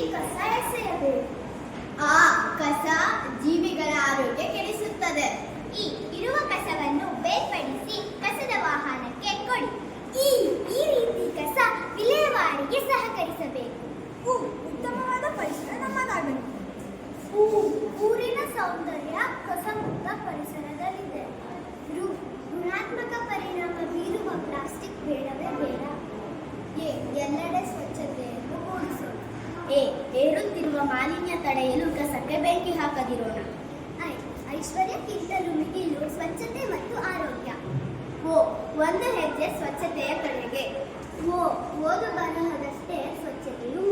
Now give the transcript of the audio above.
ರೀತಿ ಕಸ ಎಸೆಯಬೇಕು. ಆ ಕಸ ಜೀವಿಗಳ ಆರೋಗ್ಯ ಕೆಡಿಸುತ್ತದೆ. ಈ ಇರುವ ಕಸವನ್ನು ಬೇರ್ಪಡಿಸಿ ಕಸದ ವಾಹನಕ್ಕೆ ಕೊಡಿ. ಈ ರೀತಿ ಕಸ ವಿಲೇವಾರಿಗೆ ಸಹಕರಿಸಬೇಕು. ಉತ್ತಮವಾದ ಪರಿಸರ ನಮ್ಮದಾಗಬೇಕು. ಊರಿನ ಸೌಂದರ್ಯ ಕಸಮುಕ್ತ ಪರಿಸರದಲ್ಲಿದೆ. ಋಣಾತ್ಮಕ ಪರಿಣಾಮ ಬೀರುವ ಪ್ಲಾಸ್ಟಿಕ್ ಬೇಡವೇ ಬೇಡ. ಎಲ್ಲೆಡೆ ಸ್ವಚ್ಛತೆಯನ್ನು ಮೂಡಿಸೋಣ. ಏರುತ್ತಿರುವ ಮಾಲಿನ್ಯ ತಡೆಯಲು ಕಸಕ್ಕೆ ಬೆಂಕಿ ಹಾಕದಿರೋಣ. ಐಶ್ವರ್ಯಕ್ಕಿಂತಲೂ ಮಿಗಿಲು ಸ್ವಚ್ಛತೆ ಮತ್ತು ಆರೋಗ್ಯ. ಒಂದು ಹೆಜ್ಜೆ ಸ್ವಚ್ಛತೆಯ ಕಡೆಗೆ. ಓದು ಬರಹದಷ್ಟೇ ಸ್ವಚ್ಛತೆಯು